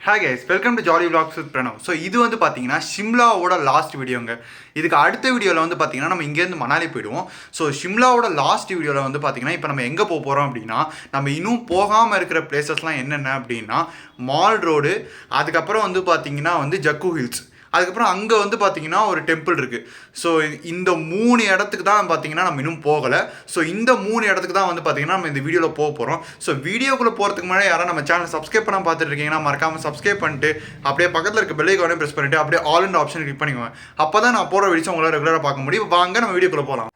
Hi guys, welcome to jolly vlogs with Pranav. So இது வந்து பார்த்தீங்கன்னா ஷிம்லாவோட லாஸ்ட் வீடியோங்க. இதுக்கு அடுத்த வீடியோவில் வந்து பார்த்தீங்கன்னா நம்ம இங்கேருந்து மணாலி போயிடுவோம். ஸோ ஷிம்லாவோட லாஸ்ட் வீடியோவில் வந்து பார்த்தீங்கன்னா இப்போ நம்ம எங்கே போக போகிறோம் அப்படின்னா, நம்ம இன்னும் போகாமல் இருக்கிற பிளேசஸ்லாம் என்னென்ன அப்படின்னா மால் ரோடு, அதுக்கப்புறம் வந்து பார்த்தீங்கன்னா வந்து ஜக்கு ஹில்ஸ், அதுக்கப்புறம் அங்கே வந்து பார்த்தீங்கன்னா ஒரு டெம்பிள் இருக்குது. ஸோ இந்த 3 இடத்துக்கு தான் பார்த்தீங்கன்னா நம்ம இன்னும் போகலை. ஸோ இந்த 3 இடத்துக்கு தான் வந்து பார்த்தீங்கன்னா நம்ம இந்த வீடியோவில் போக போகிறோம். ஸோ வீடியோக்குள்ளே போகிறதுக்கு முன்னாடி யாராவது நம்ம சேனல் சப்ஸ்கிரைப் பண்ண பார்த்துட்டு இருக்கீங்கன்னா மறக்காமல் சப்ஸ்கிரைப் பண்ணிட்டு அப்படியே பக்கத்தில் இருக்க பெல் ஐகானையும் ப்ரெஸ் பண்ணிட்டு அப்படியே ஆல் இன் ஆப்ஷன் கிளிக் பண்ணிக்கோங்க. அப்போ தான் நான் போகிற வீடியோஸ் உங்களால் ரெகுலராக பார்க்க முடியும். வாங்க நம்ம வீடியோக்குள்ளே போகலாம்.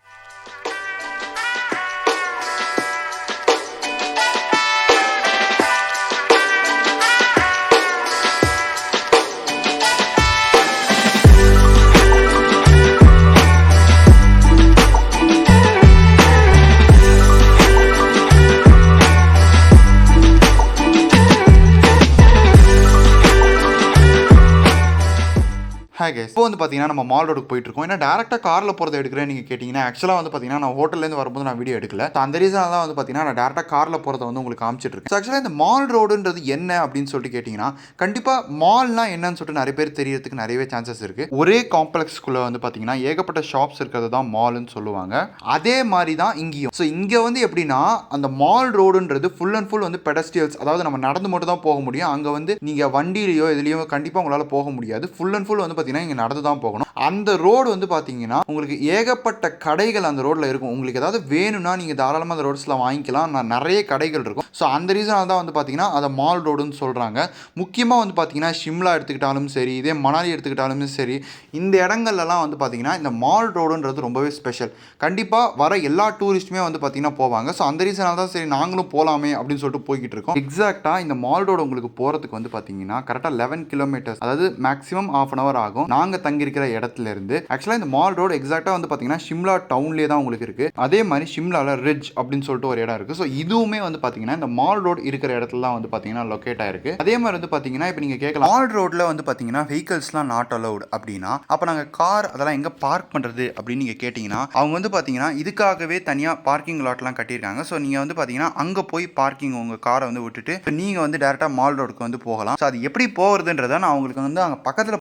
ஹாய் கைஸ், இப்போ வந்து பார்த்தீங்கன்னா நம்ம மால் ரோடுக்கு போயிட்டு இருக்கோம். ஏன்னா டேரெக்டாக காரில் போகிறத எடுக்கிறேன்னு நீங்கள் கேட்டிங்கன்னா, ஆக்சுவலாக வந்து பார்த்தீங்கன்னா நான் ஹோட்டல்லேருந்து வரும்போது நான் வீடியோ எடுக்கல. ஸோ அந்த ரீசனாக தான் வந்து பார்த்தீங்கன்னா நான் டேரெக்டாக காரில் போகிறத வந்து உங்களுக்கு காமிச்சிட்டு இருக்கேன். ஸோ ஆக்சுவலாக இந்த மால் ரோடுன்றது என்ன அப்படின்னு சொல்லிட்டு கேட்டிங்கன்னா, கண்டிப்பாக மால்னா என்னன்னு சொல்லிட்டு நிறைய பேர் தெரியறதுக்கு நிறையவே சான்சஸ் இருக்குது. ஒரே காம்ப்ளெக்ஸ்குள்ளே வந்து பார்த்தீங்கன்னா ஏகப்பட்ட ஷாப்ஸ் இருக்கிறது தான் மால்னு சொல்லுவாங்க. அதே மாதிரி தான் இங்கேயும். ஸோ இங்கே வந்து எப்படின்னா அந்த மால் ரோடுன்றது ஃபுல் அண்ட் ஃபுல் வந்து பெடஸ்ட்ரியல்ஸ், அதாவது நம்ம நடந்து மட்டும் தான் போக முடியும். அங்கே வந்து நீங்கள் வண்டியிலையோ இதுலேயோ கண்டிப்பாக உங்களால் போக முடியாது. ஃபுல் அண்ட் ஃபுல் வந்து பார்த்தீங்கன்னா இங்கே நடந்து தான் போகணும். அந்த ரோடு வந்து பார்த்தீங்கன்னா உங்களுக்கு ஏகப்பட்ட கடைகள் அந்த ரோட்டில் இருக்கும். உங்களுக்கு ஏதாவது வேணும்னா நீங்கள் தாராளமாக அந்த ரோட்ஸில் வாங்கிக்கலாம். நிறைய கடைகள் இருக்கும். ஸோ அந்த ரீசனால தான் வந்து பார்த்தீங்கன்னா அதை மால் ரோடுன்னு சொல்கிறாங்க. முக்கியமாக வந்து பார்த்தீங்கன்னா ஷிம்லா எடுத்துக்கிட்டாலும் சரி, இதே மணாலி எடுத்துக்கிட்டாலும் சரி, இந்த இடங்கள்லாம் வந்து பார்த்தீங்கன்னா இந்த மால் ரோடுன்றது ரொம்பவே ஸ்பெஷல். கண்டிப்பாக வர எல்லா டூரிஸ்ட்டுமே வந்து பார்த்தீங்கன்னா போவாங்க. ஸோ அந்த ரீசனால தான் சரி நாங்களும் போகலாமே அப்படின்னு சொல்லிட்டு போய்கிட்டு இருக்கோம். எக்ஸாக்டாக இந்த மால் ரோடு உங்களுக்கு போகிறதுக்கு வந்து பார்த்தீங்கன்னா கரெக்டாக 11 கிலோமீட்டர்ஸ், அதாவது மேக்ஸிமம் ½ hour ஆகும். நாங்கள் தங்கியிருக்கிற இடத்துல இருந்து ஆக்சுவலாக இந்த மால் ரோடு எக்ஸாக்டாக வந்து பார்த்தீங்கன்னா ஷிம்லா டவுன்லேயே தான் உங்களுக்கு இருக்குது. அதே மாதிரி ஷிம்லாவில் ரிட்ஜ் அப்படின்னு சொல்லிட்டு ஒரு இடம் இருக்குது. ஸோ இதுவுமே வந்து பார்த்தீங்கன்னா இந்த மால் ரோடு இருக்கிற இடத்துல தான் வந்து பார்த்தீங்கன்னா லொக்கேட் ஆயிருக்கு. அதே மாதிரி வந்து பார்த்தீங்கன்னா இப்போ நீங்கள் கேட்கலாம், மால் ரோட்டில் வந்து பார்த்தீங்கன்னா வெஹிக்கல்ஸ்லாம் நாட் அலவுட் அப்படின்னா அப்போ நாங்கள் கார் அதெல்லாம் எங்கே பார்க் பண்ணுறது அப்படின்னு நீங்கள் கேட்டிங்கன்னா, அவங்க வந்து பார்த்தீங்கன்னா இதுக்காகவே தனியாக பார்க்கிங் லாட்லாம் கட்டியிருக்காங்க. ஸோ நீங்கள் வந்து பார்த்தீங்கன்னா அங்கே போய் பார்க்கிங் உங்கள் காரை வந்து விட்டுட்டு நீங்கள் வந்து டேரெக்டாக மால் ரோடுக்கு வந்து போகலாம். ஸோ அது எப்படி போகிறதுன்றதை நான் உங்களுக்கு வந்து அங்கே பக்கத்தில்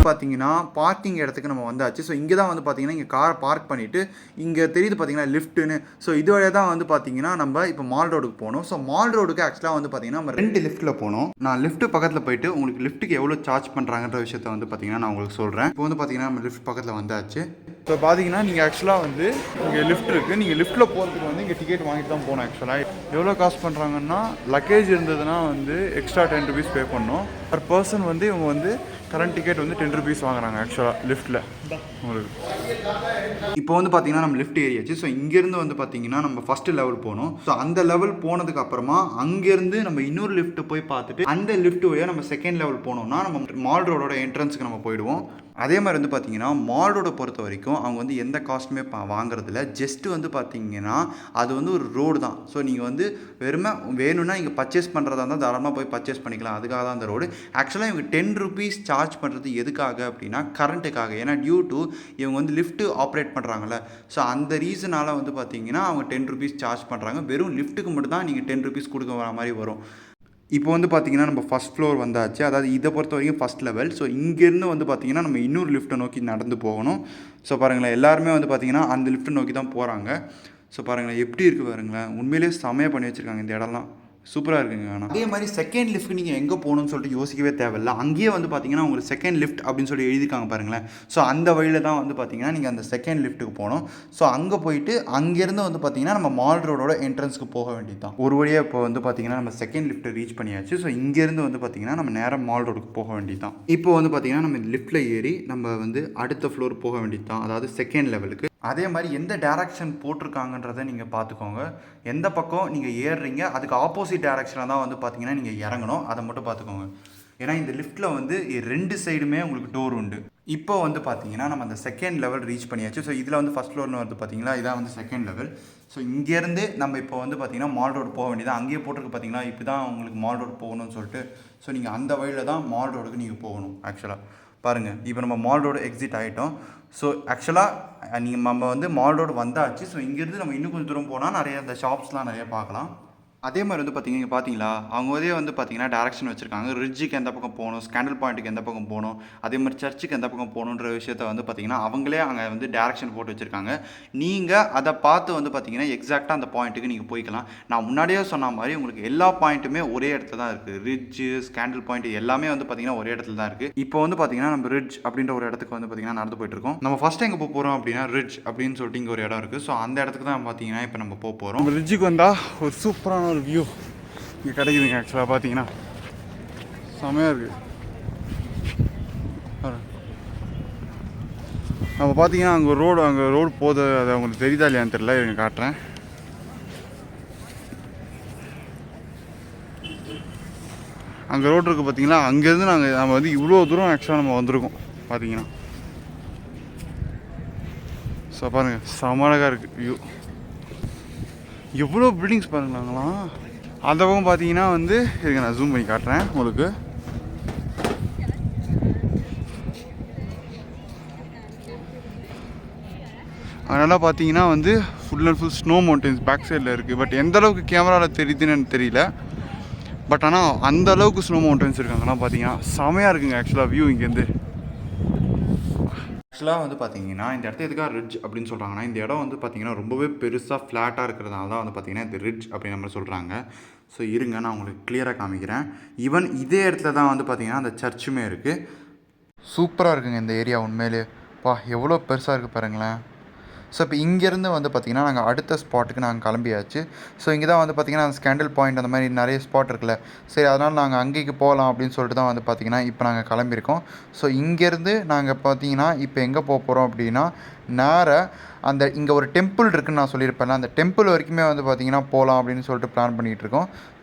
பார்த்தீங்கன்னா பார்க்கிங் இடத்துக்கு நம்ம வந்தாச்சு. ஸோ இங்கே தான் வந்து பார்த்தீங்கன்னா இங்கே காரை பார்க் பண்ணிவிட்டு இங்கே தெரியுது பார்த்தீங்கன்னா லிஃப்ட்டுன்னு. ஸோ இது வழியாக தான் வந்து பார்த்தீங்கன்னா நம்ம இப்போ மால் ரோடுக்கு போகணும். ஸோ மால் ரோடுக்கு ஆக்சுவலாக வந்து பார்த்தீங்கன்னா நம்ம 2 லிஃப்ட்டில் போகணும். நான் லிஃப்ட்டு பக்கத்தில் போயிட்டு உங்களுக்கு லிஃப்ட்டுக்கு எவ்வளோ சார்ஜ் பண்ணுறாங்கன்ற விஷயத்தை வந்து பார்த்தீங்கன்னா நான் உங்களுக்கு சொல்கிறேன். இப்போ வந்து பார்த்தீங்கன்னா நம்ம லிஃப்ட் பக்கத்தில் வந்தாச்சு. ஸோ பார்த்தீங்கன்னா நீங்கள் ஆக்சுவலாக வந்து இங்கே லிஃப்ட் இருக்குது. நீங்கள் லிஃப்ட்டில் போகிறதுக்கு வந்து இங்கே டிக்கெட் வாங்கிட்டு தான் போகணும். ஆக்சுவலாக எவ்வளோ காஸ்ட் பண்ணுறாங்கன்னா, லக்கேஜ் இருந்ததுன்னா வந்து எக்ஸ்ட்ரா 10 rupees பே பண்ணணும். பர் பர்சன் வந்து இவங்க வந்து கரண்ட் டிக்கெட் வந்து 10 rupees வாங்குறாங்க ஆக்சுவலாக லிஃப்ட்டில் உங்களுக்கு. இப்போ வந்து பார்த்தீங்கன்னா நம்ம லிஃப்ட் ஏறியாச்சு. ஸோ இங்கேருந்து வந்து பார்த்தீங்கன்னா நம்ம ஃபஸ்ட்டு லெவல் போகணும். ஸோ அந்த லெவல் போனதுக்கு அப்புறமா அங்கேருந்து நம்ம இன்னொரு லிஃப்ட்டு போய் பார்த்துட்டு அந்த லிஃப்ட் வழியாக நம்ம செகண்ட் லெவல் போனோம்னா நம்ம மால் ரோடோட என்ட்ரன்ஸுக்கு நம்ம போயிடுவோம். அதே மாதிரி வந்து பார்த்தீங்கன்னா மால் ரோடை பொறுத்த வரைக்கும் அவங்க வந்து எந்த காஸ்ட்டுமே வாங்குறதில்ல. ஜஸ்ட்டு வந்து பார்த்தீங்கன்னா அது வந்து ஒரு ரோடு தான். ஸோ நீங்கள் வந்து வெறுமை வேணும்னா நீங்கள் பர்ச்சேஸ் பண்ணுறதா இருந்தால் தாராளமாக போய் பர்ச்சேஸ் பண்ணிக்கலாம். அதுக்காக தான் அந்த ரோடு. ஆக்சுவலாக இவங்க 10 rupees சார்ஜ் பண்ணுறது எதுக்காக அப்படின்னா கரண்ட்டுக்காக. ஏன்னா டியூ டு இவங்க வந்து லிஃப்ட்டு ஆப்ரேட் பண்ணுறாங்கல்ல. ஸோ அந்த ரீசனால் வந்து பார்த்தீங்கன்னா அவங்க 10 rupees சார்ஜ் பண்ணுறாங்க. வெறும் லிஃப்ட்டுக்கு மட்டும் தான் நீங்கள் 10 rupees கொடுக்க வர மாதிரி வரும். இப்போ வந்து பார்த்தீங்கன்னா நம்ம ஃபஸ்ட் ஃப்ளோர் வந்தாச்சு. அதாவது இதை பொறுத்த வரைக்கும் ஃபஸ்ட் லெவல். ஸோ இங்கேருந்து வந்து பார்த்தீங்கன்னா நம்ம இன்னொரு லிஃப்ட்டை நோக்கி நடந்து போகணும். ஸோ பாருங்களேன், எல்லாருமே வந்து பார்த்தீங்கன்னா அந்த லிஃப்ட்டை நோக்கி தான் போகிறாங்க. ஸோ பாருங்களேன் எப்படி இருக்குது பாருங்களேன். உண்மையிலேயே செமையாக பண்ணி வச்சுருக்காங்க இந்த இடம்லாம். சூப்பராக இருக்குங்க. ஆனால் அதே மாதிரி செகண்ட் லிஃப்ட் நீங்கள் எங்கே போகணும்னு சொல்லிட்டு யோசிக்கவே தேவையில்லை. அங்கேயே வந்து பார்த்தீங்கன்னா உங்களுக்கு செகண்ட் லிஃப்ட் அப்படின்னு சொல்லி எழுதியிருக்காங்க பாருங்களேன். ஸோ அந்த வழியில் தான் வந்து பார்த்தீங்கன்னா நீங்கள் அந்த செகண்ட் லிஃப்ட்டுக்கு போகணும். ஸோ அங்கே போயிட்டு அங்கேருந்து வந்து பார்த்தீங்கன்னா நம்ம மால் ரோடோட என்ட்ரன்ஸ்க்கு போக வேண்டியது தான். ஒரு வழியாக இப்போ வந்து பார்த்தீங்கன்னா நம்ம செகண்ட் லிஃப்ட்டை ரீச் பண்ணியாச்சு. ஸோ இங்கேருந்து வந்து பார்த்தீங்கன்னா நம்ம நேராக மால் ரோடுக்கு போக வேண்டியது தான். இப்போ வந்து பார்த்தீங்கன்னா நம்ம லிஃப்ட்டில் ஏறி நம்ம வந்து அடுத்த ஃப்ளோர் போக வேண்டியது தான், அதாவது செகண்ட் லெவலுக்கு. அதே மாதிரி எந்த டேரக்ஷன் போட்டிருக்காங்கன்றதை நீங்கள் பார்த்துக்கோங்க. எந்த பக்கம் நீங்கள் ஏறுறீங்க அதுக்கு ஆப்போசிட் டேரக்ஷனில் தான் வந்து பார்த்தீங்கன்னா நீங்கள் இறங்கணும். அதை மட்டும் பார்த்துக்கோங்க. ஏன்னா இந்த லிஃப்ட்டில் வந்து 2 சைடுமே உங்களுக்கு டோர் உண்டு. இப்போ வந்து பார்த்தீங்கன்னா நம்ம அந்த செகண்ட் லெவல் ரீச் பண்ணியாச்சு. ஸோ இதில் வந்து ஃபஸ்ட் ஃப்ளோர்னு வருது பார்த்தீங்களா, இதான் வந்து செகண்ட் லெவல். ஸோ இங்கேருந்து நம்ம இப்போ வந்து பார்த்தீங்கன்னா மால் ரோடு போக வேண்டியது. அங்கேயே போட்டிருக்கு பார்த்தீங்களா, இப்போ தான் உங்களுக்கு மால் ரோடு போகணும்னு சொல்லிட்டு. ஸோ நீங்கள் அந்த வழியில் தான் மால் ரோடுக்கு நீங்கள் போகணும். ஆக்சுவலாக பாருங்கள், இப்போ நம்ம மால் ரோடு எக்ஸிட் ஆகிட்டோம். ஸோ ஆக்சுவலாக நம்ம வந்து மால் ரோடு வந்தாச்சு. ஸோ இங்கேருந்து நம்ம இன்னும் கொஞ்சம் தூரம் போனால் நிறைய அந்த ஷாப்ஸ்லாம் நிறைய பார்க்கலாம். அதே மாதிரி வந்து பார்த்தீங்களா அவங்க வந்து பார்த்தீங்கன்னா டேரக்ஷன் வச்சுருக்காங்க. ரிட்ஜுக்கு எந்த பக்கம் போகணும், ஸ்கேண்டல் பாயிண்ட்டுக்கு எந்த பக்கம் போகணும், அதே மாதிரி சர்ச்சுக்கு எந்த பக்கம் போகணுன்ற விஷயத்தை வந்து பார்த்தீங்கன்னா அவங்களே அங்கே வந்து டேரக்ஷன் போட்டு வச்சுருக்காங்க. நீங்கள் அதை பார்த்து வந்து பார்த்தீங்கன்னா எக்ஸாக்டாக அந்த பாயிண்ட்டுக்கு நீங்கள் போய்க்கலாம். நான் முன்னாடியே சொன்ன மாதிரி உங்களுக்கு எல்லா பாயிண்ட்டுமே ஒரே இடத்துல தான் இருக்குது. ரிட்ஜு, ஸ்கேண்டல் பாயிண்ட் எல்லாமே வந்து பார்த்தீங்கன்னா ஒரே இடத்துல தான் இருக்குது. இப்போ வந்து பார்த்தீங்கன்னா நம்ம ரிட்ஜ் அப்படின்ற ஒரு இடத்துக்கு வந்து பார்த்தீங்கன்னா நடந்து போயிட்டுருக்கோம். நம்ம ஃபஸ்ட்டு எங்கே போக போகிறோம் அப்படின்னா ரிட்ஜ் அப்படின்னு சொல்லிட்டு இங்கே ஒரு இடம் இருக்குது. ஸோ அந்த இடத்துக்கு தான் பார்த்தீங்கன்னா இப்போ நம்ம போக போகிறோம். ரிட்ஜுக்கு வந்தால் ஒரு சூப்பரான ஒரு வியூ இங்கே கிடைக்குதுங்க. ஆக்சுவலாக பார்த்தீங்கன்னா செமையாக இருக்குது. நம்ம பார்த்தீங்கன்னா அங்கே ரோடு போகுது. அது அவங்களுக்கு தெரியுதா இல்லையான்னு தெரியல, இங்கே காட்டுறேன். அங்கே ரோடு இருக்குது பார்த்தீங்களா, அங்கேருந்து நம்ம வந்து இவ்வளோ தூரம் ஆக்சுவலாக நம்ம வந்திருக்கோம் பார்த்தீங்கன்னா. ஸோ பாருங்கள் செமழகாக இருக்குது வியூ. எவ்வளோ பில்டிங்ஸ் பாருங்களாங்களாம். அந்த பக்கம் பார்த்தீங்கன்னா வந்து இருங்க, நான் ஜூம் பண்ணி காட்டுறேன் உங்களுக்கு. அதனால் பார்த்தீங்கன்னா வந்து full and full snow mountains back சைடில் இருக்குது. பட் எந்த அளவுக்கு கேமராவில் தெரியுதுன்னு எனக்கு தெரியல. பட் ஆனால் அந்த அளவுக்கு ஸ்னோ மவுண்டன்ஸ் இருக்காங்கன்னா பார்த்தீங்கன்னா செமையாக இருக்குங்க ஆக்சுவலாக வியூ இங்கேருந்து. ஆக்சுவலாக வந்து பார்த்தீங்கன்னா இந்த இடத்த எதுக்காக ரிட்ஜ் அப்படின்னு சொல்கிறாங்கன்னா, இந்த இடம் வந்து பார்த்தீங்கன்னா ரொம்பவே பெருசாக ஃப்ளாட்டாக இருக்கிறதுனால தான் வந்து பார்த்தீங்கன்னா இந்த ரிட்ஜ் அப்படின்னு நம்ம சொல்கிறாங்க. ஸோ இருங்க, நான் உங்களுக்கு கிளியராக காமிக்கிறேன். ஈவன் இதே இடத்துல தான் வந்து பார்த்தீங்கன்னா அந்த சர்ச்சுமே இருக்குது. சூப்பராக இருக்குங்க இந்த ஏரியா உண்மையிலே. எவ்வளோ பெருசாக இருக்குது பாருங்களேன். ஸோ இப்போ இங்கேருந்து வந்து பார்த்திங்கன்னா நாங்கள் அடுத்த ஸ்பாட்டுக்கு நாங்கள் கிளம்பியாச்சு. ஸோ இங்கே தான் வந்து பார்த்திங்கன்னா அந்த ஸ்கேண்டல் பாயிண்ட் அந்த மாதிரி நிறைய ஸ்பாட் இருக்குல்ல. சரி, அதனால் நாங்கள் அங்கேக்கு போகலாம் அப்படின்னு சொல்லிட்டு தான் வந்து பார்த்திங்கன்னா இப்போ நாங்கள் கிளம்பியிருக்கோம். ஸோ இங்கேருந்து நாங்கள் பார்த்திங்கன்னா இப்போ எங்கே போக போகிறோம் அப்படின்னா நேராக அந்த இங்கே ஒரு டெம்பிள் இருக்குதுன்னு நான் சொல்லியிருப்பேன்ல, அந்த டெம்பிள் வரைக்குமே வந்து பார்த்திங்கன்னா போகலாம் அப்படின்னு சொல்லிட்டு பிளான் பண்ணிகிட்ருக்கோம்.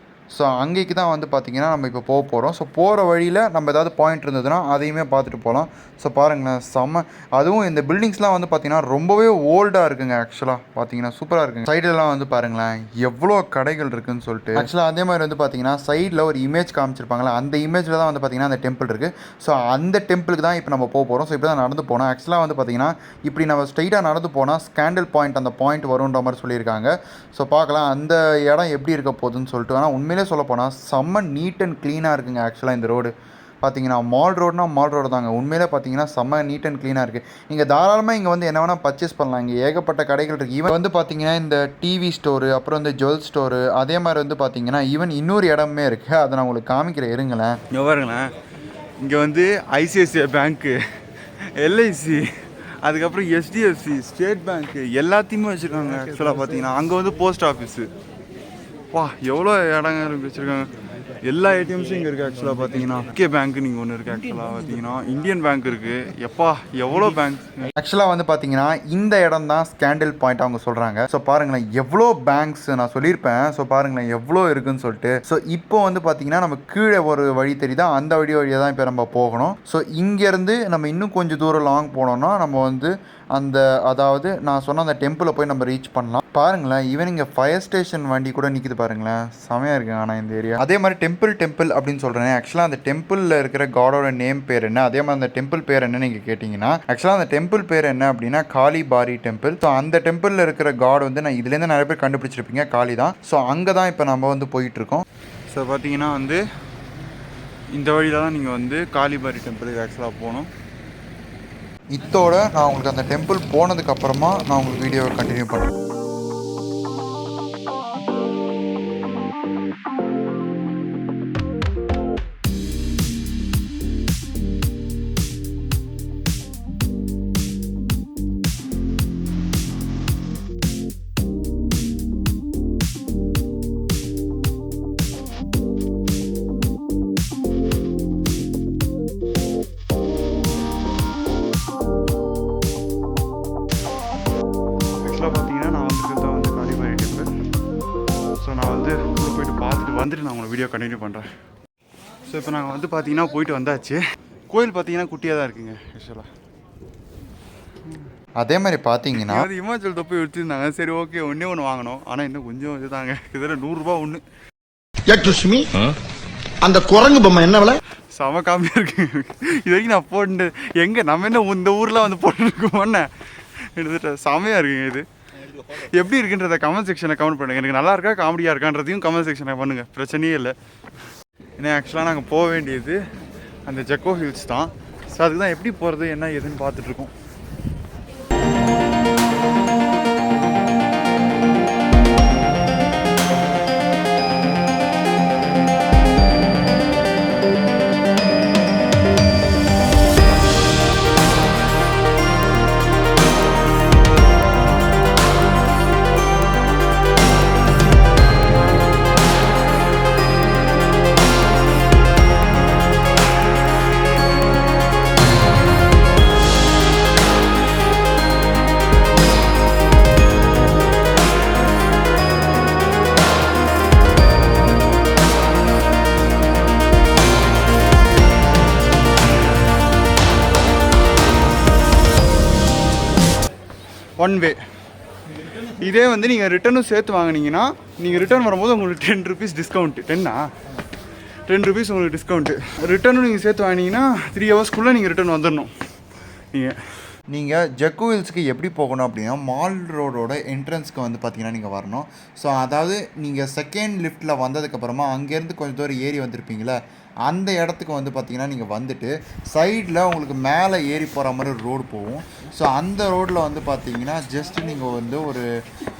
ஸோ அங்கேக்கு தான் வந்து பார்த்திங்கன்னா நம்ம இப்போ போக போகிறோம். ஸோ போகிற வழியில் நம்ம ஏதாவது பாயிண்ட் இருந்ததுன்னா அதையுமே பார்த்துட்டு போகலாம். ஸோ பாருங்களேன் செம்ம. அதுவும் இந்த பில்டிங்ஸ்லாம் வந்து பார்த்திங்கன்னா ரொம்பவே ஓல்டாக இருக்குங்க. ஆக்சுவலாக பார்த்தீங்கன்னா சூப்பராக இருக்குங்க. சைடெல்லாம் வந்து பாருங்களேன் எவ்வளோ கடைகள் இருக்குதுன்னு சொல்லிட்டு. ஆக்சுவலாக அதே மாதிரி வந்து பார்த்திங்கன்னா சைடில் ஒரு இமேஜ் காமிச்சிருப்பாங்களா, அந்த இமேஜில் தான் வந்து பார்த்திங்கன்னா அந்த டெம்பிள் இருக்குது. ஸோ அந்த டெம்பிளுக்கு தான் இப்போ நம்ம போக போகிறோம். ஸோ இப்போ தான் நடந்து போனோம். ஆக்சுவலாக வந்து பார்த்திங்கன்னா இப்படி நம்ம ஸ்ட்ரைட்டாக நடந்து போனால் ஸ்கேண்டல் பாயிண்ட் அந்த பாயிண்ட் வரும்ன்ற மாதிரி சொல்லியிருக்காங்க. ஸோ பார்க்கலாம் அந்த இடம் எப்படி இருக்க போகுதுன்னு சொல்லிட்டு. ஆனால் உண்மையிலே சொல்ல போனால் செம்ம நீட் அண்ட் க்ளீனாக இருக்குங்க. ஆக்சுவலாக இந்த ரோடு பார்த்தீங்கன்னா மால் ரோடு தாங்க. உண்மையிலே பார்த்தீங்கன்னா செம்ம நீட் அண்ட் க்ளீனாக இருக்குது. நீங்கள் தாராளமாக இங்கே வந்து என்ன வேணால் பர்ச்சேஸ் பண்ணலாம். இங்கே ஏகப்பட்ட கடைகள் இருக்குது. ஈவன் வந்து பார்த்தீங்கன்னா இந்த டிவி ஸ்டோரு, அப்புறம் இந்த ஜுவல் ஸ்டோரு, அதே மாதிரி வந்து பார்த்தீங்கன்னா ஈவன் இன்னொரு இடமே இருக்குது. அதை நான் உங்களுக்கு காமிக்கிறேன் இருங்களேன். இங்கே பாருங்களேன், இங்கே வந்து ஐசிஐசிஐ பேங்க்கு, எல்ஐசி, அதுக்கப்புறம் HDFC, ஸ்டேட் பேங்க்கு எல்லாத்தையுமே வச்சுருக்காங்க. ஆக்சுவலாக பார்த்தீங்கன்னா அங்கே வந்து போஸ்ட் ஆஃபீஸு. எவ்வளோ இடங்கள் வச்சுருக்காங்க. எல்லா ஏடிஎம்ஸும் இங்கே இருக்குது. ஆக்சுவலாக பார்த்தீங்கன்னா கே பேங்க் நீங்கள் ஒன்று இருக்குது. ஆக்சுவலாக பார்த்தீங்கன்னா இந்தியன் பேங்க் இருக்குது. எப்பா எவ்வளோ பேங்க். ஆக்சுவலாக வந்து பார்த்தீங்கன்னா இந்த இடம் தான் ஸ்கேண்டில் பாயிண்ட் அவங்க சொல்கிறாங்க. ஸோ பாருங்களேன் எவ்வளோ பேங்க்ஸ் நான் சொல்லியிருப்பேன். ஸோ பாருங்களேன் எவ்வளோ இருக்குன்னு சொல்லிட்டு. ஸோ இப்போ வந்து பார்த்தீங்கன்னா நம்ம கீழே ஒரு வழி தெரியுதா, அந்த வழியாக தான் இப்போ நம்ம போகணும். ஸோ இங்கேருந்து நம்ம இன்னும் கொஞ்சம் தூரம் லாங் போனோம்னா நம்ம வந்து அந்த அதாவது நான் சொன்ன அந்த டெம்பிளை போய் நம்ம ரீச் பண்ணலாம். பாருங்களேன் ஈவன் இங்கே ஃபயர் ஸ்டேஷன் வண்டி கூட நிற்கிது பாருங்களேன், செமையாக இருக்குது. ஆனால் இந்த ஏரியா அதே மாதிரி டெம்பிள் அப்படின்னு சொல்கிறேன். ஆக்சுவலாக அந்த டெம்பிளில் இருக்கிற காடோட நேம் பேர் என்ன, அதே மாதிரி அந்த டெம்பிள் பேர் என்ன நீங்கள் கேட்டிங்கன்னா ஆக்சுவலாக அந்த டெம்பிள் பேர் என்ன அப்படின்னா காளி பாரி டெம்பிள். ஸோ அந்த டெம்பிளில் இருக்கிற காட் வந்து நான் இதுலேருந்து நிறைய பேர் கண்டுபிடிச்சிருப்பீங்க காளி தான். ஸோ அங்கே தான் இப்போ நம்ம வந்து போயிட்டுருக்கோம். ஸோ பார்த்தீங்கன்னா வந்து இந்த வழியில் தான் நீங்கள் வந்து காளிபாரி டெம்பிளுக்கு ஆக்சுவலாக போகணும். இதோட நான் உங்களுக்கு அந்த டெம்பிள் போனதுக்கப்புறமா நான் உங்களுக்கு வீடியோவை கண்டினியூ பண்ணுறேன். பார்த்தீங்கன்னா நான் வந்துருக்கிறது தான் வந்து காளிபாரி டெம்பிள். ஸோ நான் வந்து உள்ளே போயிட்டு பார்த்துட்டு வந்துட்டு நான் உங்களை வீடியோ கண்டினியூ பண்ணுறேன். ஸோ இப்போ நாங்கள் வந்து பார்த்தீங்கன்னா போயிட்டு வந்தாச்சு. கோயில் பார்த்தீங்கன்னா குட்டியாக தான் இருக்குங்க ஆக்சுவலாக. அதே மாதிரி பார்த்தீங்கன்னா அது இமாச்சல் தொப்பை எடுத்துருந்தாங்க. சரி ஓகே ஒன்று வாங்கினோம். ஆனால் இன்னும் கொஞ்சம் இதுதாங்க, கிட்ட 100 ரூபா ஒன்று. அந்த குரங்கு பொம்மை என்ன விலை? செம காமியாக இருக்குங்க. இது வரைக்கும் நான் போட்டு எங்கே நம்ம என்ன இந்த ஊரில் வந்து போட்டுருக்கோம்னு எடுத்துகிட்ட செமையாக இருக்குங்க. இது எப்படி இருக்குன்றத கமெண்ட் செக்ஷனில் கமெண்ட் பண்ணுங்கள். எனக்கு நல்லா இருக்கா காமெடியாக இருக்கான்றதையும் கமெண்ட் செக்ஷனில் பண்ணுங்கள், பிரச்சனையே இல்லை. ஏன்னா ஆக்சுவலாக நாங்கள் போக வேண்டியது அந்த ஜெக்கோ ஹில்ஸ் தான். ஸோ அதுக்கு தான் எப்படி போகிறது என்ன ஏதுன்னு பார்த்துட்ருக்கோம். One way. இதே வந்து நீங்கள் ரிட்டர்னும் சேர்த்து வாங்கினீங்கன்னா நீங்கள் ரிட்டர்ன் வரும்போது உங்களுக்கு 10 rupees டிஸ்கவுண்ட்டு. 10 rupees உங்களுக்கு டிஸ்கவுண்ட்டு. ரிட்டர்னும் நீங்கள் சேர்த்து வாங்கினீங்கன்னா 3 hours நீங்கள் ரிட்டர்ன் வந்துடணும். நீங்கள் ஜெக்கோ ஹில்ஸுக்கு எப்படி போகணும் அப்படின்னா மால் ரோடோட என்ட்ரன்ஸ்க்கு வந்து பார்த்தீங்கன்னா நீங்கள் வரணும். ஸோ அதாவது நீங்கள் செகண்ட் லிஃப்ட்டில் வந்ததுக்கப்புறமா அங்கேருந்து கொஞ்சம் தூரம் ஏறி வந்திருப்பீங்களே அந்த இடத்துக்கு வந்து பார்த்தீங்கன்னா நீங்கள் வந்துட்டு சைடில் உங்களுக்கு மேலே ஏறி போகிற மாதிரி ஒரு ரோடு போகும். ஸோ அந்த ரோட்டில் வந்து பார்த்தீங்கன்னா ஜஸ்ட்டு நீங்கள் வந்து ஒரு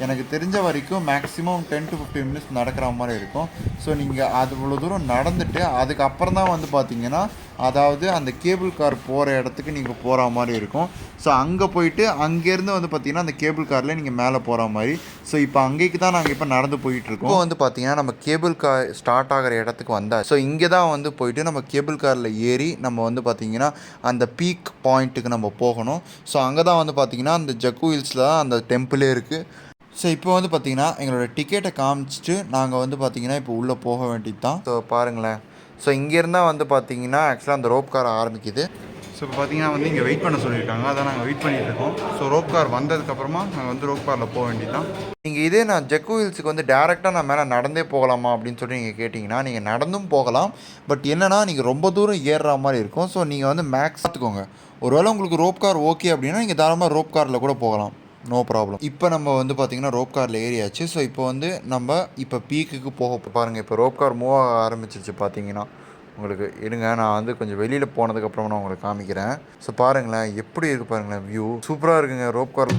எனக்கு தெரிஞ்ச வரைக்கும் மேக்ஸிமம் 10 to 15 minutes நடக்கிற மாதிரி இருக்கும். ஸோ நீங்கள் அது இவ்வளோ தூரம் நடந்துட்டு அதுக்கப்புறம் தான் வந்து பார்த்தீங்கன்னா அதாவது அந்த கேபிள் கார் போகிற இடத்துக்கு நீங்கள் போகிற மாதிரி இருக்கும். ஸோ அங்கே போயிட்டு அங்கேருந்து வந்து பார்த்தீங்கன்னா அந்த கேபிள் காரில் நீங்கள் மேலே போகிற மாதிரி. ஸோ இப்போ அங்கேக்கு தான் நாங்கள் இப்போ நடந்து போயிட்டுருக்கோம். இப்போ வந்து பார்த்தீங்கன்னா நம்ம கேபிள் கார் ஸ்டார்ட் ஆகிற இடத்துக்கு வந்தால் ஸோ இங்கே தான் வந்து போயிட்டு நம்ம கேபிள் காரில் ஏறி நம்ம வந்து பார்த்திங்கன்னா அந்த பீக் பாயிண்ட்டுக்கு நம்ம போகணும். ஸோ அங்கே தான் வந்து பார்த்திங்கன்னா அந்த ஜெக்கோ ஹில்ஸில் தான் அந்த டெம்பிளே இருக்குது. ஸோ இப்போ வந்து பார்த்திங்கன்னா எங்களோட டிக்கெட்டை காமிச்சிட்டு நாங்கள் வந்து பார்த்திங்கன்னா இப்போ உள்ளே போக வேண்டியது தான். ஸோ பாருங்களேன். ஸோ இங்கேருந்தால் வந்து பார்த்திங்கன்னா ஆக்சுவலாக அந்த ரோப் கார் ஆரம்பிக்குது. ஸோ இப்போ பார்த்தீங்கன்னா வந்து இங்கே வெயிட் பண்ண சொல்லியிருக்காங்க. அதான் நாங்கள் வெயிட் பண்ணிட்டு இருக்கோம். ஸோ ரோப் கார் வந்ததுக்கப்புறமா நாங்கள் வந்து ரோப் காரில் போக வேண்டியது தான். நீங்கள் இதே நான் ஜெக்கோ ஹில்ஸுக்கு வந்து டேரெக்டாக நான் மேலே நடந்தே போகலாமா அப்படின்னு சொல்லி நீங்கள் கேட்டிங்கன்னா நீங்கள் நடந்தும் போகலாம். பட் என்னென்னா நீங்கள் ரொம்ப தூரம் ஏறுற மாதிரி இருக்கும். ஸோ நீங்கள் வந்து மேக்ஸ் பார்த்துக்கோங்க. ஒருவேளை உங்களுக்கு ரோப் கார் ஓகே அப்படின்னா நீங்கள் தாராளமாக ரோப் காரில் கூட போகலாம், நோ ப்ராப்ளம். இப்போ நம்ம வந்து பார்த்திங்கன்னா ரோப் காரில் ஏறியாச்சு. ஸோ இப்போ வந்து நம்ம இப்போ பீக்குக்கு போக பாருங்கள். இப்போ ரோப் கார் மூவ் ஆக ஆரம்பிச்சிருச்சு பார்த்தீங்கன்னா உங்களுக்கு. இருங்க நான் வந்து கொஞ்சம் வெளியில் போனதுக்கப்புறம் நான் உங்களுக்கு காமிக்கிறேன். ஸோ பாருங்களேன் எப்படி இருக்குது பாருங்களேன், வியூ சூப்பராக இருக்குங்க ரோப் கார்.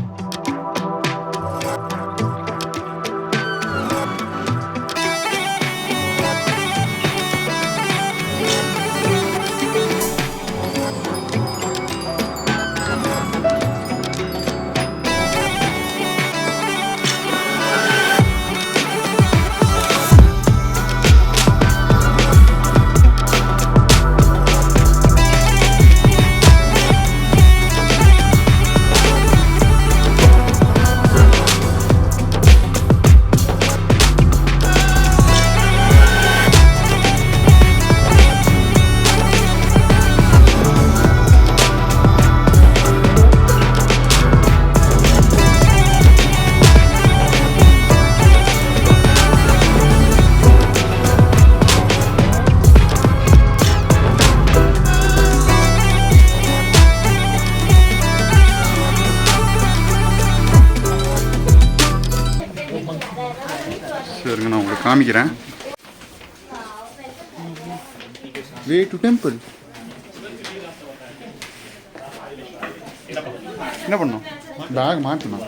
காமிக்கிறேன். Way to temple. என்ன பண்ணோம்? பேக் மாட்டணும்.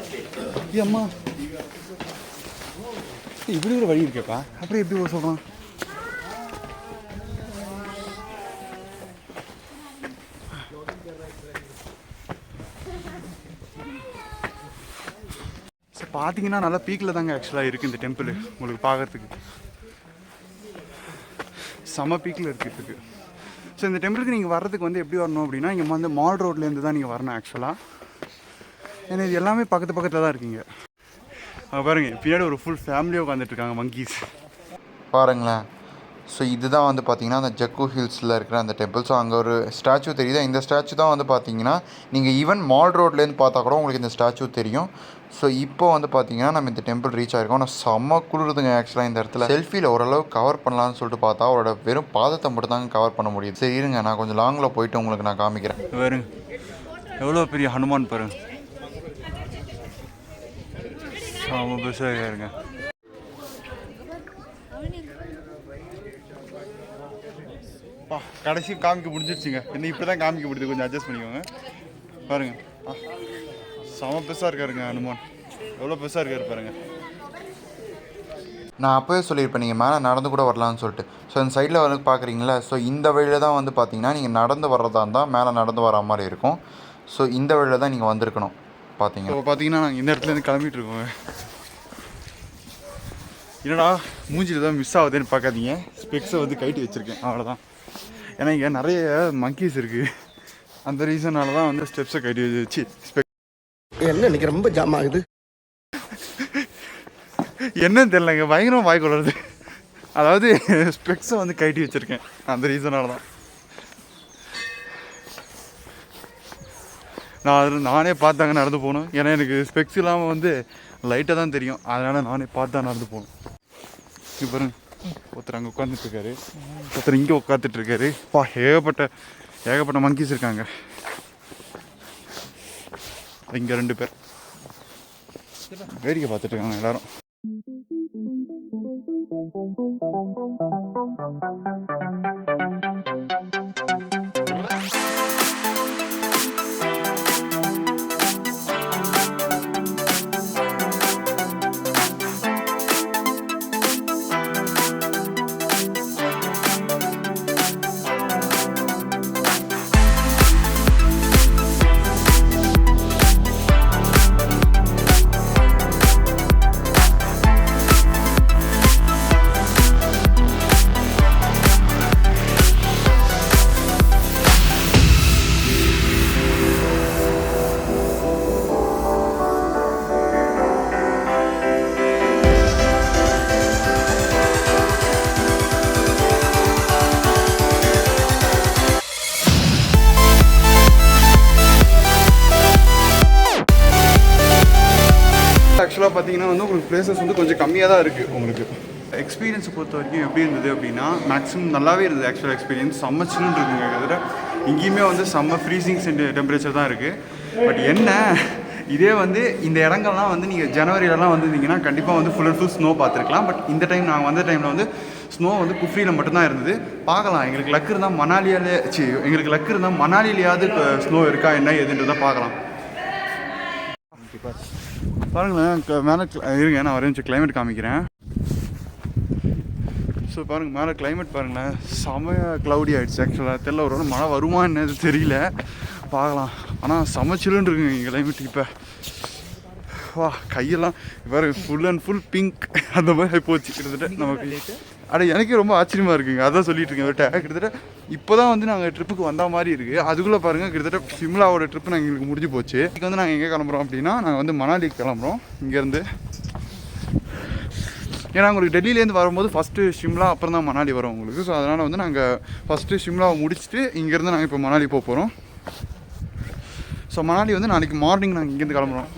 அம்மா இப்படி ஒரு வழி இருக்கேப்பா, அப்படி எப்படி போக சொல்கிறான்? ஸோ பார்த்தீங்கன்னா நல்லா பீக்கில் தாங்க ஆக்சுவலாக இருக்குது இந்த டெம்பிள். உங்களுக்கு பார்க்குறதுக்கு செம பீக்கில் இருக்குது. ஸோ இந்த டெம்பிளுக்கு நீங்கள் வர்றதுக்கு வந்து எப்படி வரணும் அப்படின்னா, இங்கே வந்து மால் ரோட்லேருந்து தான் நீங்கள் வரணும் ஆக்சுவலாக. ஏன்னா இது எல்லாமே பக்கத்தில் தான் இருக்கீங்க. பாருங்கள், பின்னாடி ஒரு ஃபுல் ஃபேமிலியாக உட்காந்துட்ருக்காங்க மங்கீஸ். பாருங்களேன். ஸோ இதுதான் வந்து பார்த்தீங்கன்னா அந்த ஜக்கு ஹில்ஸில் இருக்கிற அந்த டெம்பிள். ஸோ அங்கே ஒரு ஸ்டாச்சு தெரியுதா? இந்த ஸ்டாச்சு தான் வந்து பார்த்தீங்கன்னா நீங்கள் ஈவன் மால் ரோட்லேருந்து பார்த்தா கூட உங்களுக்கு இந்த ஸ்டாச்சு தெரியும். ஸோ இப்போ வந்து பார்த்தீங்கன்னா நம்ம இந்த டெம்பிள் ரீச் ஆகிருக்கோம். ஆனால் செம்ம குளிருதுங்க ஆக்சுவலாக இந்த இடத்துல. செல்ஃபியில் ஓரளவு கவர் பண்ணலான்னு சொல்லிட்டு பார்த்தா அவரோட வெறும் பாதத்தை மட்டும் தாங்க கவர் பண்ண முடியுது. சரி இருங்க, நான் கொஞ்சம் லாங்கில் போயிட்டு உங்களுக்கு நான் காமிக்கிறேன். பாருங்க எவ்வளோ பெரிய ஹனுமான் பாருங்க, செம்ம பெருசாக இருங்க. கடைசி காமிக்க முடிஞ்சிருச்சுங்க. இன்னும் இப்படி தான் காமிக்க முடியுது, கொஞ்சம் அட்ஜஸ்ட் பண்ணிக்கோங்க. பாருங்க செம பெருசாக இருக்காருங்க ஹனுமான், எவ்வளோ பெருசாக இருக்காரு பாருங்க. நான் அப்போவே சொல்லியிருப்பேன் நீங்கள் மேலே நடந்து கூட வரலான்னு சொல்லிட்டு. ஸோ இந்த சைடில் வந்து பார்க்குறீங்களா? ஸோ இந்த வழியில் தான் வந்து பார்த்தீங்கன்னா நீங்கள் நடந்து வர்றதா இருந்தால் மேலே நடந்து வர மாதிரி இருக்கும். ஸோ இந்த வழியில் தான் நீங்கள் வந்திருக்கணும். பார்த்தீங்கன்னா நாங்கள் இந்த இடத்துலேருந்து கிளம்பிட்டு இருக்கோங்க. என்னடா மூஞ்சில் தான் மிஸ் ஆகுதுன்னு பார்க்காதீங்க, ஸ்பெக்ஸை வந்து கைட்டி வச்சுருக்கேன் அவ்வளோதான். ஏன்னா இங்கே நிறைய மங்கீஸ் இருக்குது, அந்த ரீசனால தான் வந்து ஸ்டெப்ஸை கைட்டி வச்சு என்ன இன்னைக்கு ரொம்ப ஜாம் ஆகுது. என்னன்னு தெரியலங்க, பயங்கரமாக வாய் கொள்ளுறது. அதாவது ஸ்பெக்ஸை வந்து கைட்டி வச்சுருக்கேன், அந்த ரீசனால தான். நானே பார்த்தாங்க நடந்து போகணும். ஏன்னா எனக்கு ஸ்பெக்ஸ் இல்லாமல் வந்து லைட்டாக தான் தெரியும், அதனால் நானே பார்த்து தான் நடந்து போகணும். இப்போ பாருங்க, ஒருத்தர் அங்கே உட்காந்துட்ருக்காரு, ஒருத்தர் இங்கே உட்காந்துட்ருக்காரு. ஏகப்பட்ட மங்கீஸ் இருக்காங்க. இங்கே 2 பேர் வேடிக்கை பார்த்துட்டு இருக்காங்க எல்லாரும். ஆக்சுவலாக பார்த்தீங்கன்னா வந்து உங்களுக்கு பிளேசஸ் வந்து கொஞ்சம் கம்மியாக தான் இருக்குது. உங்களுக்கு எக்ஸ்பீரியன்ஸை பொறுத்த வரைக்கும் எப்படி இருந்தது அப்படின்னா, மேக்ஸிமம் நல்லாவே இருந்தது. ஆக்சுவலாக எக்ஸ்பீரியன்ஸ் செம்ம சில்லுன்னு இருக்குங்க. கிட்டத்தட்ட இங்கேயுமே வந்து செம்ம ஃப்ரீசிங் டெம்பரேச்சர் தான் இருக்குது. பட் என்ன, இதே வந்து இந்த இடங்கள்லாம் வந்து நீங்கள் ஜனவரியிலலாம் வந்துருந்தீங்கன்னா கண்டிப்பாக வந்து ஃபுல் அண்ட் ஃபுல் ஸ்னோ பார்த்துருக்கலாம். பட் இந்த டைம் நாங்கள் வந்த டைமில் வந்து ஸ்னோ வந்து குஃப்ரியில் மட்டும்தான் இருந்தது. பார்க்கலாம், எங்களுக்கு லக் இருந்தால் மணாலியிலேயாவது ஸ்னோ இருக்கா என்ன ஏதுன்றதை பார்க்கலாம். பாருங்களேன், மேலே இருங்க, நான் வரைஞ்சி கிளைமேட் காமிக்கிறேன். ஸோ பாருங்கள், மேலே கிளைமேட் பாருங்களேன், செமையாக க்ளவுடி ஆகிடுச்சு. ஆக்சுவலாக தெரியல, ஒரு மழை வருமா என்னது தெரியல, பார்க்கலாம். ஆனால் சமைச்சிலுன்னு இருக்குங்க இங்கே கிளைமேட். இப்போ வா கையெல்லாம் வேறு ஃபுல் அண்ட் ஃபுல் பிங்க் அந்த மாதிரி போச்சு கிட்டத்தட்ட நமக்கு. எனக்கே ரொம்ப ஆச்சரியமாக இருக்குங்க, அதான் சொல்லிட்டு இருக்கேன் அவர்கிட்ட. கிட்டத்தட்ட இப்போ தான் வந்து நாங்கள் ட்ரிப்புக்கு வந்த மாதிரி இருக்குது. அதுக்குள்ளே பாருங்கள், கிட்டத்தட்ட சிம்லாவோட ட்ரிப்பு நாங்கள் எங்களுக்கு முடிஞ்சு போச்சு. இன்றைக்கி வந்து நாங்கள் எங்கே கிளம்புறோம் அப்படின்னா, நாங்கள் வந்து மணாலிக்கு கிளம்புறோம் இங்கேருந்து. ஏன்னா உங்களுக்கு டெல்லியிலேருந்து வரும்போது ஃபஸ்ட்டு ஷிம்லா, அப்புறம் தான் மணாலி வரும் உங்களுக்கு. ஸோ அதனால் வந்து நாங்கள் ஃபஸ்ட்டு ஷிம்லாவை முடிச்சுட்டு இங்கேருந்து நாங்கள் இப்போ மணாலி போகிறோம். ஸோ மணாலி வந்து நாளைக்கு மார்னிங் நாங்கள் இங்கேருந்து கிளம்புறோம்.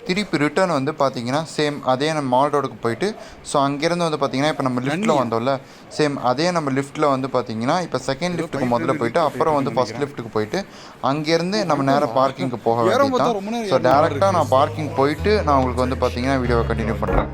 திருப்பி ரிட்டர்ன் வந்து பார்த்தீங்கன்னா சேம் அதே நம்ம மால் ரோடுக்கு போயிட்டு, ஸோ அங்கேருந்து வந்து பார்த்தீங்கன்னா இப்போ நம்ம லிஃப்ட்டில் வந்தோம்ல, சேம் அதே நம்ம லிஃப்ட்டில் வந்து பார்த்தீங்கன்னா இப்போ செகண்ட் லிஃப்ட்டுக்கு முதல்ல போயிட்டு அப்புறம் வந்து ஃபஸ்ட் லிஃப்ட்டுக்கு போயிட்டு அங்கேருந்து நம்ம நேராக பார்க்கிங்க்கு போக வேண்டியதான். ஸோ டேரெக்டாக நான் பார்க்கிங் போயிட்டு நான் உங்களுக்கு வந்து பார்த்தீங்கன்னா வீடியோவை கண்டினியூ பண்ணுறேன்.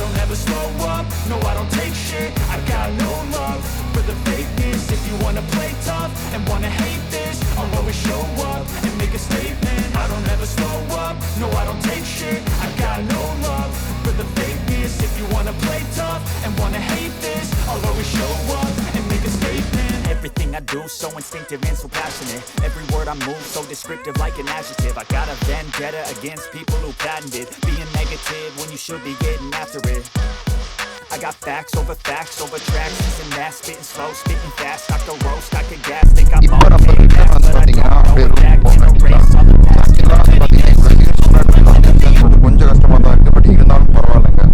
don't ever slow up, no I don't take shit. I got no love for the fakeness. If you wanna play tough and wanna hate this, I'll always show up and make a statement. I don't ever slow up, no I don't take shit. I got no love for the fakeness. If you wanna play tough and wanna hate this, I'll always show up and make a statement. Everything I do so instinctive and so passionate. Every word I move so descriptive like an adjective. I got a vendetta against people who patented being negative when you should be getting after it. I got facts over tracks, and that spitting slow, spitting fast. I could roast, I could gas, think I'm இப்போ நம்ம return வந்து பார்த்தீங்கன்னா அப்படியே room போக வேண்டியதுதான். ஆக்சுவலாக வந்து பார்த்தீங்கன்னா கொஞ்சம் கஷ்டமாக தான் இருக்குது, பட் இருந்தாலும் பரவாயில்லைங்க.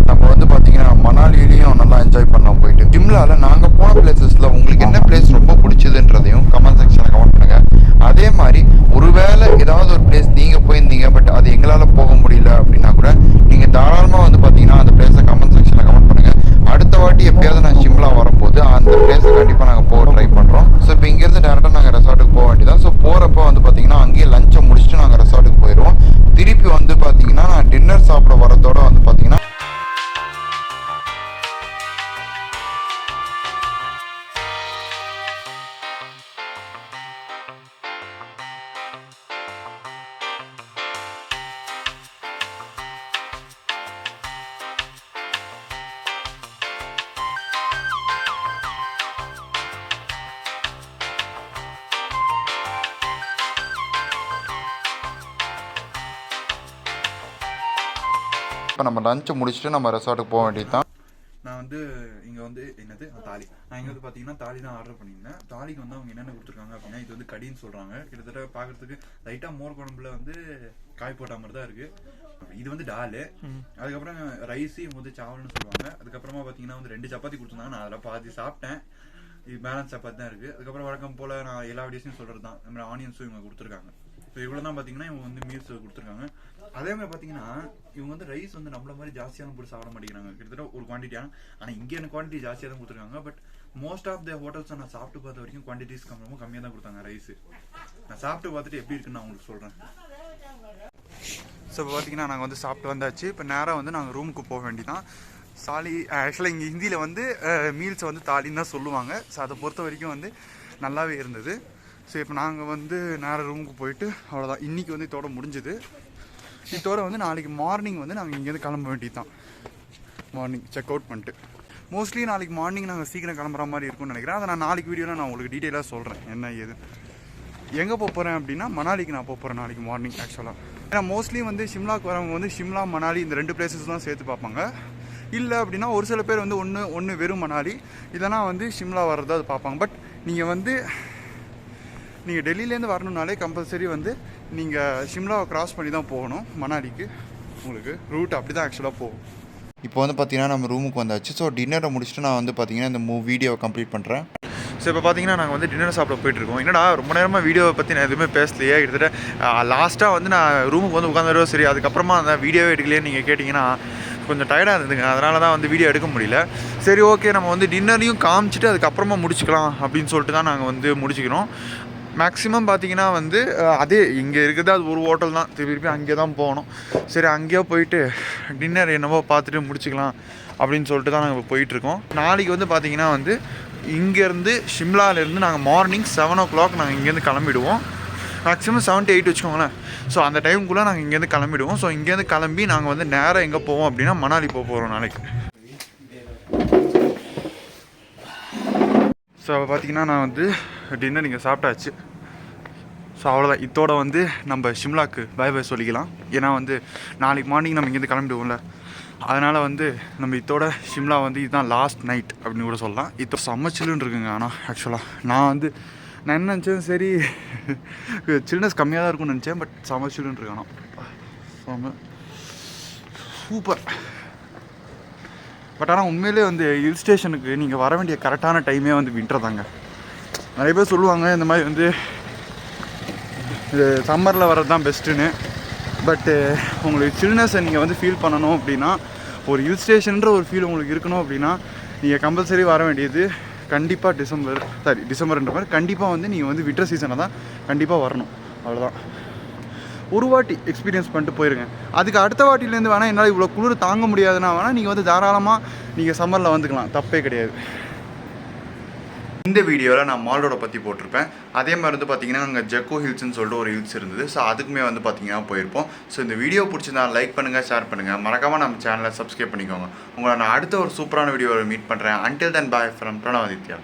நம்ம வந்து பார்த்தீங்கன்னா மணாலிலையும் நல்லா என்ஜாய் பண்ணலாம் போயிட்டு. சிம்லாவில் நாங்கள் போன பிளேசஸில் உங்களுக்கு என்ன பிளேஸ் ரொம்ப பிடிச்சதுன்றதையும் கமெண்ட் செக்ஷனில் கமெண்ட் பண்ணுங்கள். அதே மாதிரி ஒருவேளை ஏதாவது ஒரு பிளேஸ் நீங்கள் போயிருந்தீங்க பட் அது எங்களால் போக முடியல அப்படின்னா கூட நீங்கள் தாராளமாக வந்து பார்த்தீங்கன்னா அந்த பிளேஸை கமெண்ட் செக்ஷனில் கமெண்ட் பண்ணுங்கள். அடுத்த வாட்டி எப்பயாவது நான் சிம்லா வரும்போது அந்த பிளேஸை கண்டிப்பாக நாங்கள் போக ட்ரை பண்ணுறோம். ஸோ இப்போ இங்கேருந்து டேரெக்டாக நாங்கள் ரெசார்ட்டுக்கு போக வேண்டியதான். ஸோ போகிறப்ப வந்து பார்த்தீங்கன்னா அங்கேயே லஞ்சை முடிச்சுட்டு நாங்கள் ரெசார்ட்டுக்கு போயிடுவோம். திருப்பி வந்து பார்த்தீங்கன்னா நான் டின்னர் சாப்பிட வரதோட வந்து பார்த்தீங்கன்னா இப்போ நம்ம லஞ்சை முடிச்சுட்டு நம்ம ரெசார்ட்டுக்கு போக வேண்டியது தான். நான் வந்து இங்கே வந்து என்னது தாலி, நான் இங்கே வந்து பார்த்தீங்கன்னா தாலி தான் ஆர்டர் பண்ணியிருந்தேன். தாலிக்கு வந்து அவங்க என்னென்ன கொடுத்துருக்காங்க அப்படின்னா, இது வந்து கடின்னு சொல்கிறாங்க. கிட்டத்தட்ட பார்க்குறதுக்கு லைட்டாக மோர் குழம்புல வந்து காய் போட்ட மாதிரி தான் இருக்குது. இது வந்து டாலு, அதுக்கப்புறம் ரைஸு இவங்க வந்து சாவல்னு சொல்லுவாங்க. அதுக்கப்புறமா பார்த்தீங்கன்னா வந்து 2 சப்பாத்தி கொடுத்துருந்தாங்க. நான் அதில் பாதி சாப்பிட்டேன், இது பேலன்ஸ் சப்பாத்தி தான் இருக்குது. அதுக்கப்புறம் வழக்கம் போல் நான் எல்லா வீடியோஸையும் சொல்கிறது தான், நம்ம ஆனியன்ஸும் இவங்க கொடுத்துருக்காங்க. ஸோ இவ்வளோ தான் பார்த்தீங்கன்னா இவங்க வந்து மீல்ஸ் கொடுத்துருக்காங்க. அதே மாதிரி பார்த்தீங்கன்னா இவங்க வந்து ரைஸ் வந்து நம்மள மாதிரி ஜாஸ்தியாக போட்டு சாப்பிட மாட்டேங்கிறாங்க. கிட்டத்தட்ட ஒரு குவான்டிட்டியான, ஆனால் இங்கே எனக்கு குவான்டிட்டி ஜாஸ்தியாக தான் கொடுத்துருக்காங்க. But most of the hotels நான் சாப்பிட்டு பார்த்த வரைக்கும் குவான்டிட்டிஸ் ரொம்ப கம்மியாக தான் கொடுத்தாங்க ரைஸு. நான் சாப்பிட்டு பார்த்துட்டு எப்படி இருக்குன்னு நான் உங்களுக்கு சொல்கிறேன். ஸோ இப்போ பார்த்தீங்கன்னா நாங்கள் வந்து சாப்பிட்டு வந்தாச்சு. இப்போ நேராக வந்து நாங்கள் ரூமுக்கு போக வேண்டியதான். சாலி ஆக்சுவலாக இங்கே ஹிந்தியில் வந்து மீல்ஸை வந்து தாலின்னு தான் சொல்லுவாங்க. ஸோ அதை பொறுத்த வரைக்கும் வந்து நல்லாவே இருந்தது. ஸோ இப்போ நாங்கள் வந்து நேராக ரூமுக்கு போயிட்டு அவ்வளோதான், இன்றைக்கி வந்து இதோட முடிஞ்சுது. இதோட வந்து நாளைக்கு மார்னிங் வந்து நாங்கள் இங்கேருந்து கிளம்ப வேண்டியது தான். மார்னிங் செக் அவுட் பண்ணிட்டு மோஸ்ட்லி நாளைக்கு மார்னிங் நாங்கள் சீக்கிரம் கிளம்புற மாதிரி இருக்கும்னு நினைக்கிறேன். அதை நான் நாளைக்கு வீடியோவில் நான் உங்களுக்கு டீட்டெயிலாக சொல்கிறேன் என்ன ஏது. எங்கே போக போகிறேன் அப்படின்னா மணாலிக்கு நான் போக போகிறேன் நாளைக்கு மார்னிங். ஆக்சுவலாக ஏன்னா மோஸ்ட்லி வந்து சிம்லாவுக்கு வரவங்க வந்து சிம்லா மணாலி இந்த 2 பிளேசஸ் தான் சேர்த்து பார்ப்பாங்க. இல்லை அப்படின்னா ஒரு சில பேர் வந்து ஒன்று வெறும் மணாலி, இதெல்லாம் வந்து சிம்லா வர்றது அது பார்ப்பாங்க. பட் நீங்கள் டெல்லியிலேருந்து வரணுன்னாலே கம்பல்சரி வந்து நீங்கள் சிம்லாவை கிராஸ் பண்ணி தான் போகணும் மணாலிக்கு. உங்களுக்கு ரூட் அப்படி தான் ஆக்சுவலாக போகும். இப்போ வந்து பார்த்தீங்கன்னா நம்ம ரூமுக்கு வந்தாச்சு. ஸோ டின்னரை முடிச்சுட்டு நான் வந்து பார்த்தீங்கன்னா இந்த வீடியோவை கம்ப்ளீட் பண்ணுறேன். ஸோ இப்போ பார்த்தீங்கன்னா நாங்கள் வந்து டின்னர் சாப்பிட போயிட்டுருக்கோம். என்னடா ரொம்ப நேரமாக வீடியோவை பற்றி நான் எதுவுமே பேசலையே. கிட்டத்தட்ட லாஸ்ட்டாக வந்து நான் ரூமுக்கு வந்து உட்காந்துருவோம். சரி, அதுக்கப்புறமா அந்த வீடியோவே எடுக்கலையேன்னு நீங்கள் கேட்டிங்கன்னா கொஞ்சம் டயர்டாக இருந்ததுங்க, அதனால தான் வந்து வீடியோ எடுக்க முடியல. சரி, ஓகே, நம்ம வந்து டின்னரையும் காமிச்சிட்டு அதுக்கப்புறமா முடிச்சுக்கலாம் அப்படின்னு சொல்லிட்டு தான் நாங்கள் வந்து முடிச்சுக்கிறோம். மேக்ஸிமம் பார்த்தீங்கன்னா வந்து அதே இங்கே இருக்குது, அது ஒரு ஹோட்டல் தான், திருப்பி அங்கே தான் போகணும். சரி, அங்கேயோ போயிட்டு டின்னர் என்னவோ பார்த்துட்டு முடிச்சுக்கலாம் அப்படின்னு சொல்லிட்டு தான் நாங்கள் போயிட்டுருக்கோம். நாளைக்கு வந்து பார்த்தீங்கன்னா வந்து இங்கேருந்து ஷிம்லாவிலேருந்து நாங்கள் மார்னிங் 7 o'clock நாங்கள் இங்கேருந்து கிளம்பிடுவோம். மேக்ஸிமம் 7 to 8 வச்சுக்கோங்களேன். ஸோ அந்த டைமுக்குள்ளே நாங்கள் இங்கேருந்து கிளம்பிடுவோம். ஸோ இங்கேருந்து கிளம்பி நாங்கள் வந்து நேராக எங்கே போவோம் அப்படின்னா மணாலி போக போகிறோம் நாளைக்கு. ஸோ பார்த்தீங்கன்னா நான் வந்து டின்னர் இங்கே சாப்பிட்டாச்சு. ஸோ அவ்வளோதான், இதோட வந்து நம்ம ஷிம்லாக்கு பை பை சொல்லிக்கலாம். ஏன்னா வந்து நாளைக்கு மார்னிங் நம்ம இங்கேருந்து கிளம்பிடுவோம்ல, அதனால் வந்து நம்ம இதோட ஷிம்லா வந்து இதுதான் லாஸ்ட் நைட் அப்படின்னு கூட சொல்லலாம். இப்போ சமைச்சிலுன்னு இருக்குங்க. ஆனால் ஆக்சுவலாக நான் என்ன நினச்சேன், சரி சில்னஸ் கம்மியாக தான் இருக்கும்னு நினச்சேன். பட் சமைச்சிலுன்னு இருக்கு. ஆனால் சூப்பர். பட் ஆனால் உண்மையிலே வந்து ஹில் ஸ்டேஷனுக்கு நீங்கள் வர வேண்டிய கரெக்டான டைமே வந்து வின்டர் தாங்க. நிறைய பேர் சொல்லுவாங்க இந்த மாதிரி வந்து இது சம்மரில் வர்றது தான் பெஸ்ட்டுன்னு. பட்டு உங்களுக்கு சில்னஸை நீங்கள் வந்து ஃபீல் பண்ணணும் அப்படின்னா, ஒரு ஹில் ஸ்டேஷன்ற ஒரு ஃபீல் உங்களுக்கு இருக்கணும் அப்படின்னா, நீங்கள் கம்பல்சரி வர வேண்டியது கண்டிப்பாக டிசம்பர்ன்ற மாதிரி கண்டிப்பாக வந்து நீங்கள் வந்து வின்டர் சீசனை தான் கண்டிப்பாக வரணும். அவ்வளோதான். ஒரு வாட்டி எக்ஸ்பீரியன்ஸ் பண்ணிட்டு போயிருங்க. அதுக்கு அடுத்த வாட்டிலேருந்து வேணால் என்னால் இவ்வளோ குளிர் தாங்க முடியாதுன்னா வேணால் நீங்கள் வந்து தாராளமாக நீங்கள் சம்மரில் வந்துக்கலாம், தப்பே கிடையாது. இந்த வீடியோவில் நான் மால் ரோடை பற்றி போட்டிருப்பேன். அதே மாதிரி வந்து பார்த்தீங்கன்னா அங்கே ஜெக்கோ ஹில்ஸ்னு சொல்லிட்டு ஒரு ஹில்ஸ் இருந்தது. ஸோ அதுக்குமே வந்து பார்த்தீங்கன்னா போயிருப்போம். ஸோ இந்த வீடியோ பிடிச்சிருந்தா லைக் பண்ணுங்கள், ஷேர் பண்ணுங்கள், மறக்காமல் நம்ம சேனலை சப்ஸ்கிரைப் பண்ணிக்கோங்க. உங்களை நான் அடுத்த ஒரு சூப்பரான வீடியோவில் மீட் பண்ணுறேன். Until then bye from பிரணவாதித்யா.